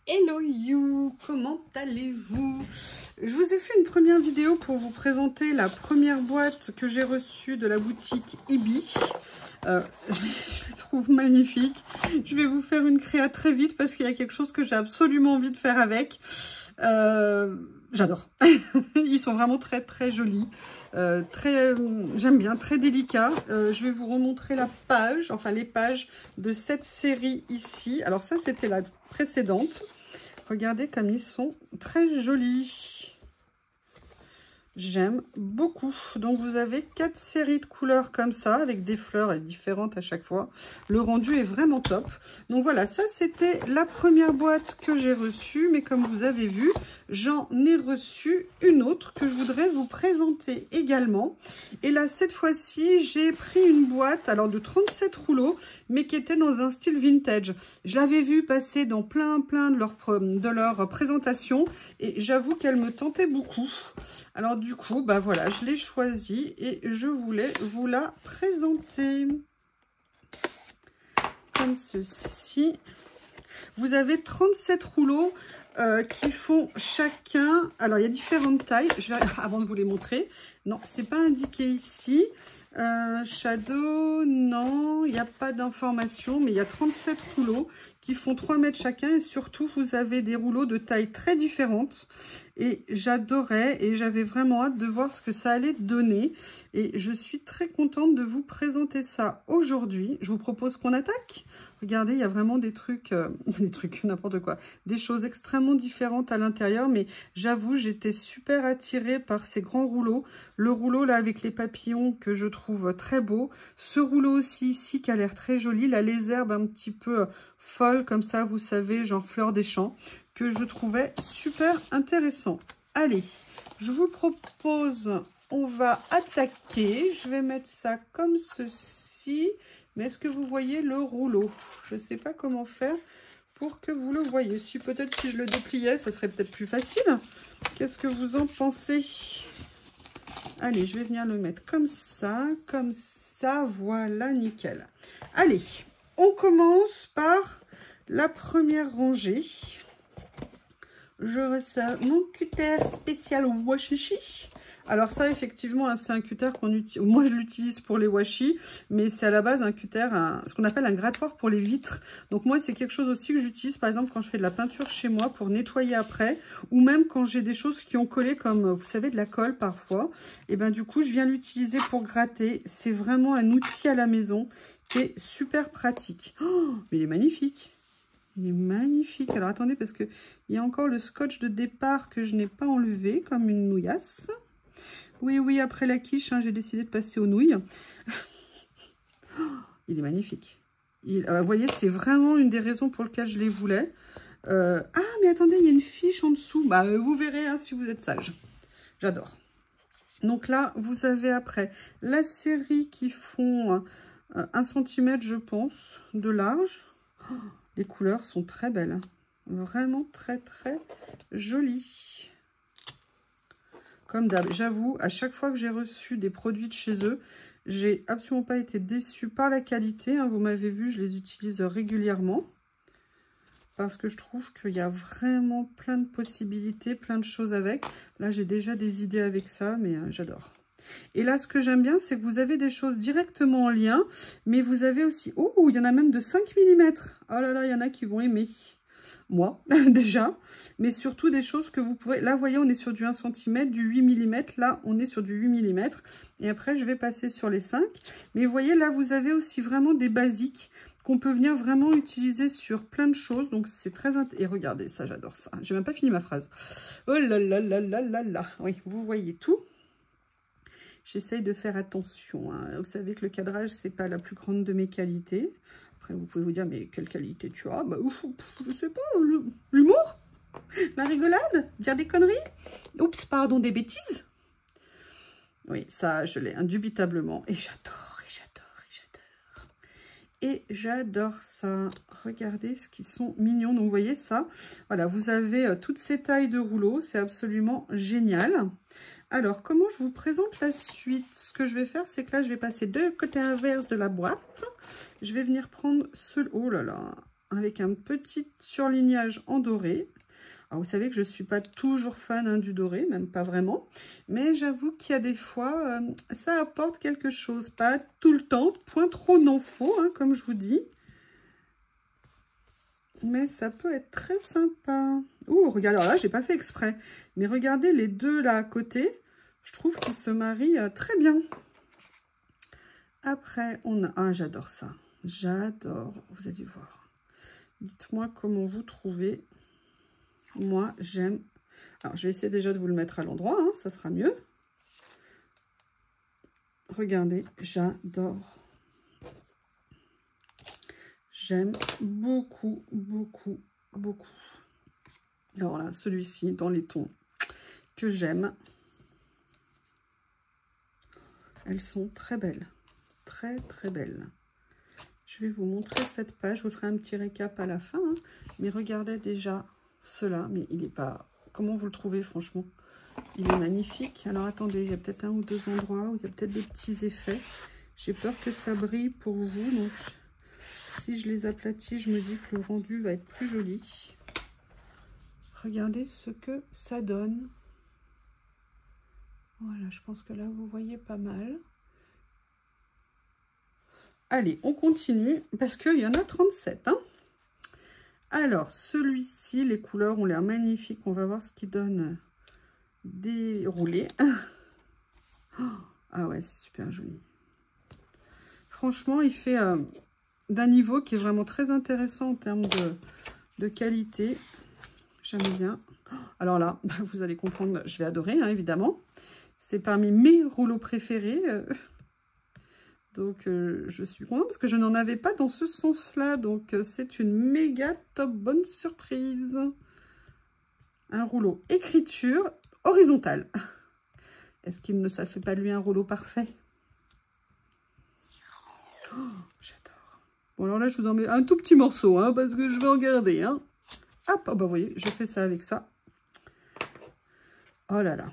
Hello you, comment allez-vous? Je vous ai fait une première vidéo pour vous présenter la première boîte que j'ai reçue de la boutique Ibi. Je les trouve magnifiques. Je vais vous faire une créa très vite parce qu'il y a quelque chose que j'ai absolument envie de faire avec. J'adore. Ils sont vraiment très jolis. J'aime bien, très délicats. Je vais vous remontrer la page, enfin les pages de cette série ici. Alors ça, c'était la précédente. Regardez comme ils sont très jolis. J'aime beaucoup. Donc vous avez 4 séries de couleurs comme ça, avec des fleurs différentes à chaque fois. Le rendu est vraiment top. Donc voilà, ça c'était la première boîte que j'ai reçue. Mais comme vous avez vu, j'en ai reçu une autre que je voudrais vous présenter également. Et là, cette fois-ci, j'ai pris une boîte alors de 37 rouleaux, mais qui était dans un style vintage. Je l'avais vu passer dans plein de leurs présentations. Et j'avoue qu'elle me tentait beaucoup. Alors du coup, bah voilà, je l'ai choisie et je voulais vous la présenter. Comme ceci. Vous avez 37 rouleaux qui font chacun... Alors, il y a différentes tailles. Avant de vous les montrer. Non, c'est pas indiqué ici. Shadow, non, il n'y a pas d'information. Mais il y a 37 rouleaux qui font 3 mètres chacun. Et surtout, vous avez des rouleaux de tailles très différentes. Et j'adorais et j'avais vraiment hâte de voir ce que ça allait donner. Et je suis très contente de vous présenter ça aujourd'hui. Je vous propose qu'on attaque. Regardez, il y a vraiment des trucs, n'importe quoi. Des choses extrêmement différentes à l'intérieur. Mais j'avoue, j'étais super attirée par ces grands rouleaux. Le rouleau là avec les papillons que je trouve très beau. Ce rouleau aussi ici qui a l'air très joli. Là, les herbes un petit peu folles comme ça, vous savez, genre fleurs des champs, que je trouvais super intéressant. Allez, je vous propose, on va attaquer. Je vais mettre ça comme ceci. Mais est-ce que vous voyez le rouleau? Je ne sais pas comment faire pour que vous le voyez. Si peut-être si je le dépliais, ça serait peut-être plus facile. Qu'est-ce que vous en pensez? Allez, je vais venir le mettre comme ça, voilà, nickel. Allez, on commence par la première rangée. Je ressors mon cutter spécial washi. Alors ça, effectivement, hein, c'est un cutter qu'on utilise. Moi, je l'utilise pour les washi, mais c'est à la base un cutter, ce qu'on appelle un grattoir pour les vitres. Donc moi, c'est quelque chose aussi que j'utilise, par exemple, quand je fais de la peinture chez moi pour nettoyer après, ou même quand j'ai des choses qui ont collé, comme vous savez, de la colle parfois. Et ben du coup, je viens l'utiliser pour gratter. C'est vraiment un outil à la maison qui est super pratique. Oh, mais il est magnifique. Il est magnifique. Alors, attendez, parce qu'il y a encore le scotch de départ que je n'ai pas enlevé, comme une nouillasse. Oui, après la quiche, hein, j'ai décidé de passer aux nouilles. Il est magnifique. Vous voyez, c'est vraiment une des raisons pour lesquelles je les voulais. Ah, mais attendez, il y a une fiche en dessous. Bah, vous verrez hein, si vous êtes sage. J'adore. Donc là, vous avez après la série qui font 1 cm, je pense, de large. Oh, les couleurs sont très belles. Vraiment très jolies. Comme d'hab, j'avoue, à chaque fois que j'ai reçu des produits de chez eux, j'ai absolument pas été déçue par la qualité. Hein, vous m'avez vu, je les utilise régulièrement. Parce que je trouve qu'il y a vraiment plein de possibilités, plein de choses avec. Là, j'ai déjà des idées avec ça, mais j'adore. Et là, ce que j'aime bien, c'est que vous avez des choses directement en lien. Mais vous avez aussi... Oh, il y en a même de 5 mm. Oh là là, il y en a qui vont aimer. Moi, déjà. Mais surtout des choses que vous pouvez... Là, vous voyez, on est sur du 1 cm, du 8 mm. Là, on est sur du 8 mm. Et après, je vais passer sur les 5. Mais vous voyez, là, vous avez aussi vraiment des basiques qu'on peut venir vraiment utiliser sur plein de choses. Donc, c'est très... Et regardez, ça, j'adore ça. J'ai même pas fini ma phrase. Oh là là là là là là. Oui, vous voyez tout. J'essaye de faire attention. Hein. Vous savez que le cadrage, c'est pas la plus grande de mes qualités. Après, vous pouvez vous dire, mais quelle qualité tu as? Bah, je sais pas, l'humour, la rigolade, dire des conneries. Oups, pardon, des bêtises. Oui, ça, je l'ai indubitablement. Et j'adore. Et j'adore ça. Regardez ce qu'ils sont mignons. Donc, vous voyez ça. Voilà, vous avez toutes ces tailles de rouleaux. C'est absolument génial. Alors, comment je vous présente la suite? Ce que je vais faire, c'est que là, je vais passer de côté inverse de la boîte. Je vais venir prendre ce... Oh là là, avec un petit surlignage en doré. Alors, vous savez que je ne suis pas toujours fan hein, du doré, même pas vraiment. Mais j'avoue qu'il y a des fois, ça apporte quelque chose. Pas tout le temps, point trop n'en faut, hein, comme je vous dis. Mais ça peut être très sympa. Ouh, regardez, alors là, j'ai pas fait exprès. Mais regardez les deux là à côté. Je trouve qu'ils se marient très bien. Après, on a... Ah, j'adore ça. J'adore. Vous allez voir. Dites-moi comment vous trouvez. Moi, j'aime. Alors, je vais essayer déjà de vous le mettre à l'endroit. Hein, ça sera mieux. Regardez, j'adore. J'aime beaucoup, beaucoup, beaucoup. Alors là, celui-ci, dans les tons que j'aime. Elles sont très belles. Très, très belles. Je vais vous montrer cette page. Je vous ferai un petit récap à la fin. Hein. Mais regardez déjà cela. Mais il n'est pas... Comment vous le trouvez, franchement? Il est magnifique. Alors, attendez, il y a peut-être un ou deux endroits où il y a peut-être des petits effets. J'ai peur que ça brille pour vous. Donc, si je les aplatis, je me dis que le rendu va être plus joli. Regardez ce que ça donne. Voilà, je pense que là, vous voyez pas mal. Allez, on continue parce qu'il y en a 37. Hein. Alors, celui-ci, les couleurs ont l'air magnifiques. On va voir ce qui donne déroulé. Ah ouais, c'est super joli. Franchement, il fait d'un niveau qui est vraiment très intéressant en termes de qualité. J'aime bien. Alors là, vous allez comprendre, je vais adorer, hein, évidemment. C'est parmi mes rouleaux préférés. Donc, je suis contente parce que je n'en avais pas dans ce sens-là. Donc, c'est une méga top bonne surprise. Un rouleau écriture horizontale. Est-ce qu'il ne ça fait pas de lui un rouleau parfait? Oh, j'adore. Bon, alors là, je vous en mets un tout petit morceau, hein, parce que je vais en garder. Hein. Hop, oh, bah, vous voyez, je fais ça avec ça. Oh là là.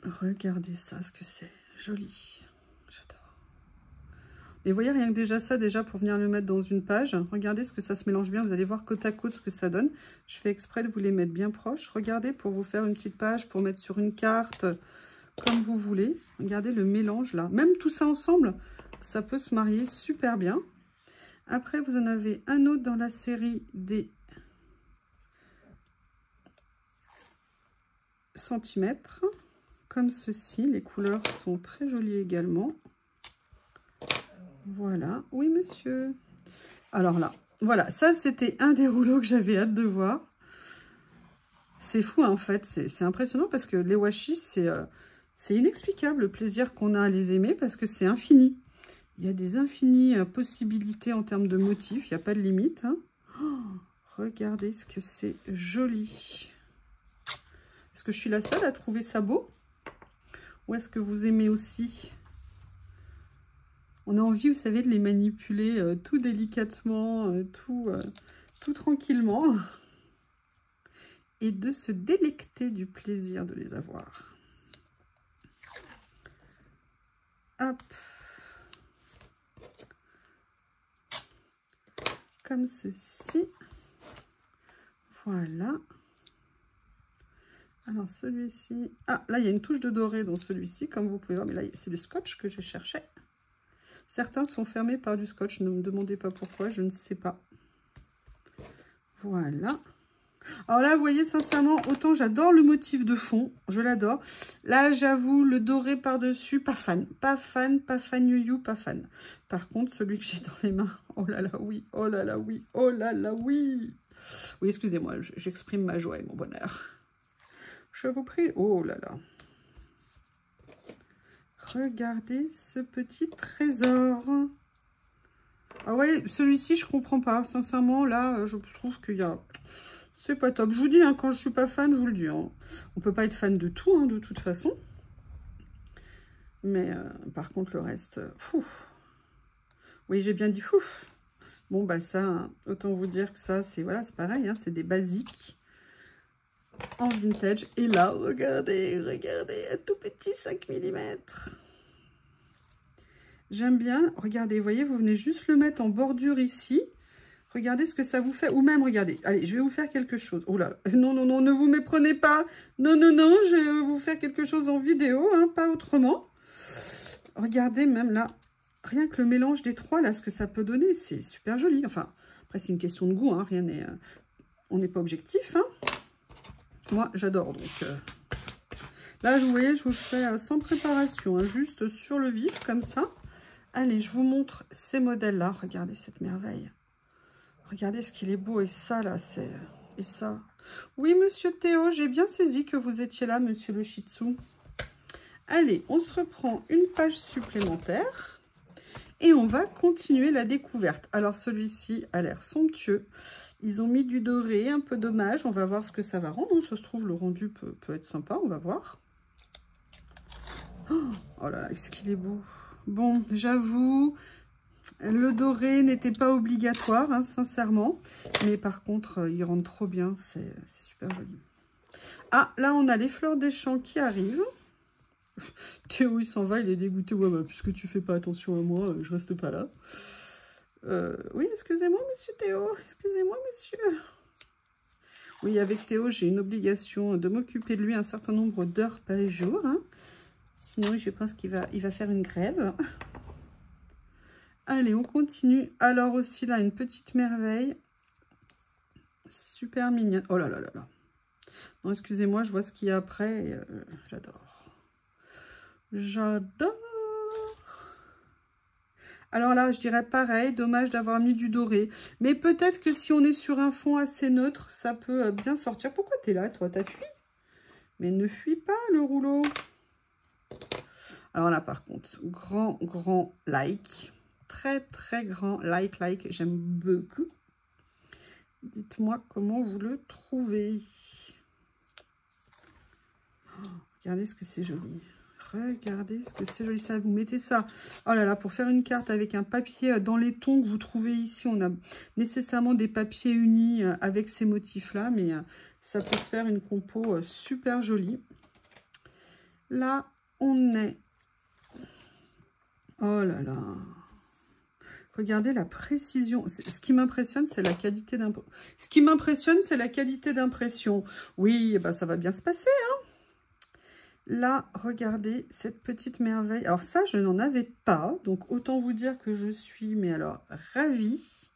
Regardez ça, ce que c'est. Joli. J'adore. Et vous voyez, rien que déjà ça, déjà pour venir le mettre dans une page, regardez ce que ça se mélange bien. Vous allez voir côte à côte ce que ça donne. Je fais exprès de vous les mettre bien proches. Regardez pour vous faire une petite page, pour mettre sur une carte, comme vous voulez. Regardez le mélange là. Même tout ça ensemble, ça peut se marier super bien. Après, vous en avez un autre dans la série des centimètres. Comme ceci, les couleurs sont très jolies également. Voilà, oui monsieur. Alors là, voilà, ça c'était un des rouleaux que j'avais hâte de voir. C'est fou hein, en fait, c'est impressionnant parce que les washi, c'est inexplicable le plaisir qu'on a à les aimer parce que c'est infini. Il y a des infinies possibilités en termes de motifs, il n'y a pas de limite. Hein. Oh, regardez ce que c'est joli. Est-ce que je suis la seule à trouver ça beau? Ou est-ce que vous aimez aussi? On a envie, vous savez, de les manipuler tout délicatement, tout tranquillement. Et de se délecter du plaisir de les avoir. Hop. Comme ceci. Voilà. Alors, celui-ci... Ah, là, il y a une touche de doré dans celui-ci, comme vous pouvez voir. Mais là, c'est le scotch que je cherchais. Certains sont fermés par du scotch. Ne me demandez pas pourquoi, je ne sais pas. Voilà. Alors là, vous voyez, sincèrement, autant j'adore le motif de fond. Je l'adore. Là, j'avoue, le doré par-dessus, pas fan. Pas fan, pas fan, you, pas fan. Par contre, celui que j'ai dans les mains, oh là là, oui, oh là là, oui, oh là là, oui. Oui, excusez-moi, j'exprime ma joie et mon bonheur. Je vous prie, oh là là. Regardez ce petit trésor. Ah ouais, celui-ci, je comprends pas. Sincèrement, là, je trouve qu'il y a... C'est pas top. Je vous dis, hein, quand je suis pas fan, je vous le dis. Hein. On peut pas être fan de tout, hein, de toute façon. Mais par contre, le reste... Fou. Oui, j'ai bien dit fou. Bon, bah ça, hein, autant vous dire que ça, c'est voilà, c'est pareil. Hein, c'est des basiques en vintage. Et là, regardez, regardez, un tout petit 5 mm. J'aime bien. Regardez, vous voyez, vous venez juste le mettre en bordure ici. Regardez ce que ça vous fait. Ou même, regardez. Allez, je vais vous faire quelque chose. Oh là, non, non, non, ne vous méprenez pas. Non, non, non, je vais vous faire quelque chose en vidéo, hein, pas autrement. Regardez même là, rien que le mélange des trois, là, ce que ça peut donner, c'est super joli. Enfin, après, c'est une question de goût, hein, rien n'est... on n'est pas objectif, hein. Moi, j'adore, donc... Là, vous voyez, je vous fais sans préparation, hein, juste sur le vif, comme ça. Allez, je vous montre ces modèles-là. Regardez cette merveille. Regardez ce qu'il est beau. Et ça, là, c'est... Et ça. Oui, monsieur Théo, j'ai bien saisi que vous étiez là, monsieur le Shih Tzu. Allez, on se reprend une page supplémentaire. Et on va continuer la découverte. Alors, celui-ci a l'air somptueux. Ils ont mis du doré, un peu dommage. On va voir ce que ça va rendre. Ça se trouve, le rendu peut être sympa. On va voir. Oh là là, est-ce qu'il est beau. Bon, j'avoue... Le doré n'était pas obligatoire, hein, sincèrement. Mais par contre, il rentre trop bien. C'est super joli. Ah, là, on a les fleurs des champs qui arrivent. Théo, il s'en va. Il est dégoûté. Ouais, bah, puisque tu fais pas attention à moi, je reste pas là. Oui, excusez-moi, monsieur Théo. Excusez-moi, monsieur. Oui, avec Théo, j'ai une obligation de m'occuper de lui un certain nombre d'heures par jour. Hein. Sinon, je pense qu'il va faire une grève. Allez, on continue. Alors aussi, là, une petite merveille. Super mignonne. Oh là là là là. Non, excusez-moi, je vois ce qu'il y a après. J'adore. J'adore. Alors là, je dirais pareil. Dommage d'avoir mis du doré. Mais peut-être que si on est sur un fond assez neutre, ça peut bien sortir. Pourquoi t'es là, toi? T'as fui? Mais ne fuis pas, le rouleau. Alors là, par contre, grand like. Très, très grand like. J'aime beaucoup. Dites-moi comment vous le trouvez. Oh, regardez ce que c'est joli. Regardez ce que c'est joli. Ça, vous mettez ça. Oh là là, pour faire une carte avec un papier dans les tons que vous trouvez ici, on a nécessairement des papiers unis avec ces motifs-là. Mais ça peut se faire une compo super jolie. Là, on est... Oh là là. Regardez la précision. Ce qui m'impressionne, c'est la qualité d'impression. Ce qui m'impressionne, c'est la qualité d'impression. Oui, ben ça va bien se passer. Hein. Là, regardez cette petite merveille. Alors ça, je n'en avais pas. Donc, autant vous dire que je suis, mais alors, ravie.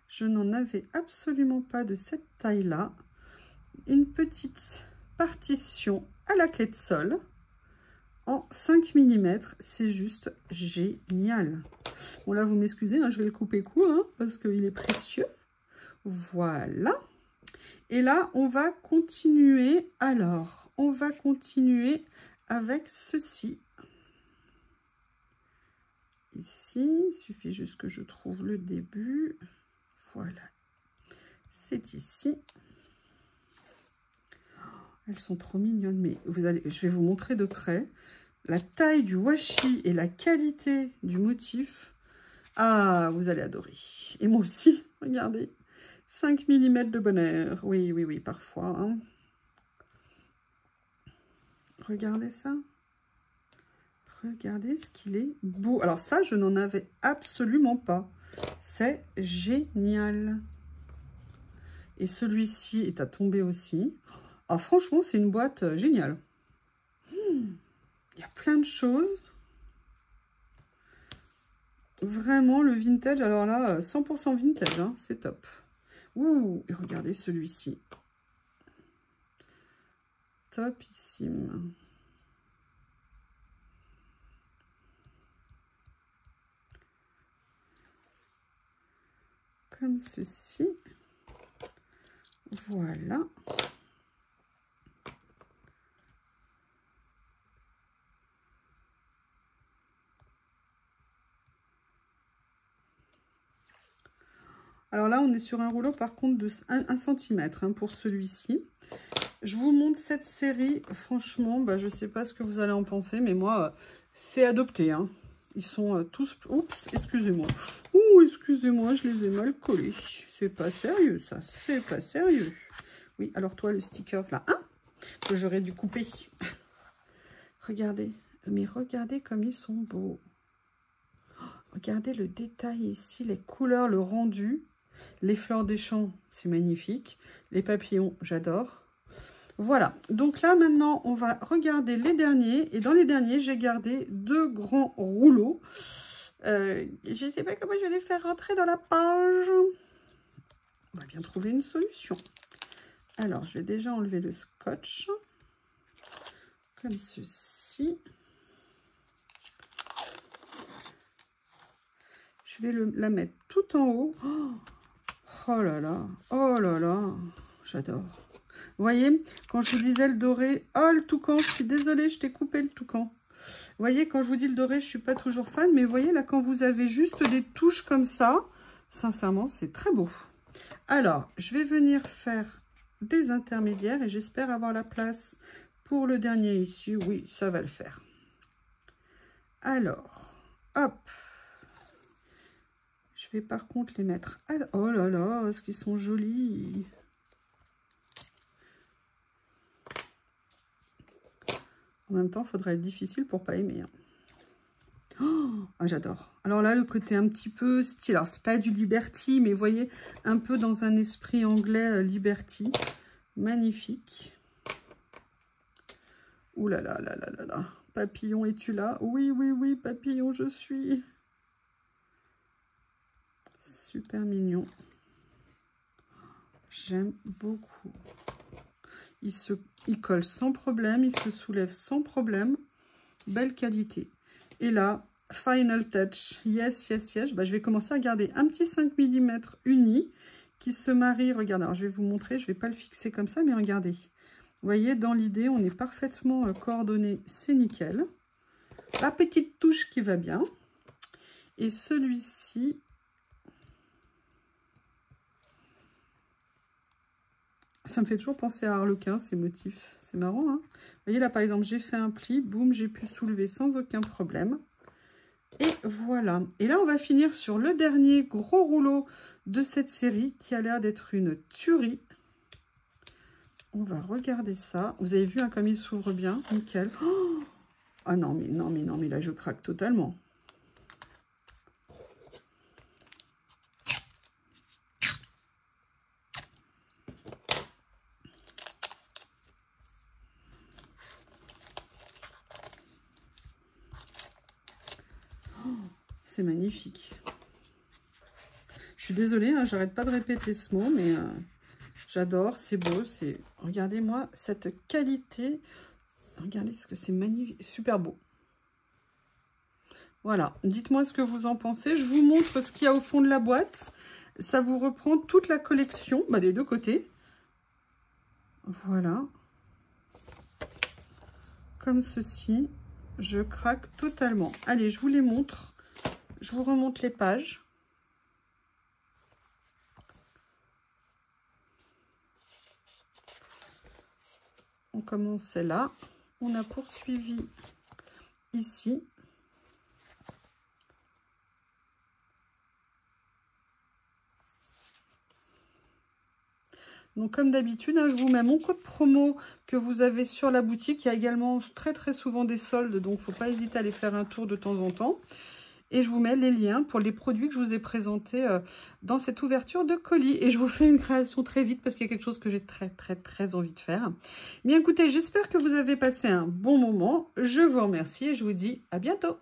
Je n'en avais absolument pas de cette taille-là. Une petite partition à la clé de sol. En 5 mm, c'est juste génial. Bon là, vous m'excusez, hein, je vais le couper court, hein, parce qu'il est précieux. Voilà. Et là, on va continuer. Alors, on va continuer avec ceci. Ici, il suffit juste que je trouve le début. Voilà. C'est ici. Elles sont trop mignonnes, mais je vais vous montrer de près. La taille du washi et la qualité du motif. Ah, vous allez adorer. Et moi aussi, regardez. 5 mm de bonheur. Oui, oui, oui, parfois. Hein. Regardez ça. Regardez ce qu'il est beau. Alors ça, je n'en avais absolument pas. C'est génial. Et celui-ci est à tomber aussi. Ah, franchement, c'est une boîte géniale. Il y a plein de choses. Vraiment, le vintage. Alors là, 100% vintage, hein, c'est top. Ouh, et regardez celui-ci. Topissime. Comme ceci. Voilà. Alors là, on est sur un rouleau par contre de 1 cm hein, pour celui-ci. Je vous montre cette série. Franchement, bah, je ne sais pas ce que vous allez en penser, mais moi, c'est adopté. Hein. Ils sont tous... Oups, excusez-moi. Ouh, excusez-moi, je les ai mal collés. C'est pas sérieux, ça. C'est pas sérieux. Oui, alors toi, le sticker, là, hein, que j'aurais dû couper. Regardez. Mais regardez comme ils sont beaux. Regardez le détail ici, les couleurs, le rendu. Les fleurs des champs, c'est magnifique. Les papillons, j'adore. Voilà, donc là maintenant on va regarder les derniers. Et dans les derniers, j'ai gardé 2 grands rouleaux. Je ne sais pas comment je vais les faire rentrer dans la page. On va bien trouver une solution. Alors, je vais déjà enlever le scotch. Comme ceci. Je vais la mettre tout en haut. Oh là là, j'adore. Vous voyez, quand je vous disais le doré, oh le toucan, je suis désolée, je t'ai coupé le toucan. Vous voyez, quand je vous dis le doré, je ne suis pas toujours fan, mais vous voyez là, quand vous avez juste des touches comme ça, sincèrement, c'est très beau. Alors, je vais venir faire des intermédiaires et j'espère avoir la place pour le dernier ici. Oui, ça va le faire. Alors, hop. Je vais par contre les mettre... Oh là là, est-ce qu'ils sont jolis! En même temps, il faudrait être difficile pour pas aimer. Hein. Oh, ah, j'adore. Alors là, le côté un petit peu style. Alors, c'est pas du Liberty, mais vous voyez, un peu dans un esprit anglais Liberty. Magnifique. Ouh là là là là là là. Papillon, es-tu là? Oui, oui, oui, papillon, je suis. Super mignon. J'aime beaucoup. Il colle sans problème, il se soulève sans problème. Belle qualité. Et là, final touch. Yes, yes, yes. Bah, je vais commencer à garder un petit 5 mm uni qui se marie. Regardez, alors je vais vous montrer. Je ne vais pas le fixer comme ça, mais regardez. Vous voyez, dans l'idée, on est parfaitement coordonné. C'est nickel. La petite touche qui va bien. Et celui-ci... Ça me fait toujours penser à Harlequin, ces motifs. C'est marrant, hein? Vous voyez, là, par exemple, j'ai fait un pli. Boum, j'ai pu soulever sans aucun problème. Et voilà. Et là, on va finir sur le dernier gros rouleau de cette série qui a l'air d'être une tuerie. On va regarder ça. Vous avez vu hein, comme il s'ouvre bien. Nickel. Oh ah non, mais non, mais non, mais là, je craque totalement. C'est magnifique. Je suis désolée, hein, j'arrête pas de répéter ce mot, mais j'adore, c'est beau. Regardez-moi cette qualité. Regardez ce que c'est magnifique, super beau. Voilà, dites-moi ce que vous en pensez. Je vous montre ce qu'il y a au fond de la boîte. Ça vous reprend toute la collection, bah, des deux côtés. Voilà. Comme ceci. Je craque totalement. Allez, je vous les montre. Je vous remonte les pages. On commençait là. On a poursuivi ici. Donc comme d'habitude, hein, je vous mets mon code promo que vous avez sur la boutique. Il y a également très souvent des soldes, donc il ne faut pas hésiter à aller faire un tour de temps en temps. Et je vous mets les liens pour les produits que je vous ai présentés dans cette ouverture de colis. Et je vous fais une création très vite parce qu'il y a quelque chose que j'ai très envie de faire. Bien écoutez, j'espère que vous avez passé un bon moment. Je vous remercie et je vous dis à bientôt.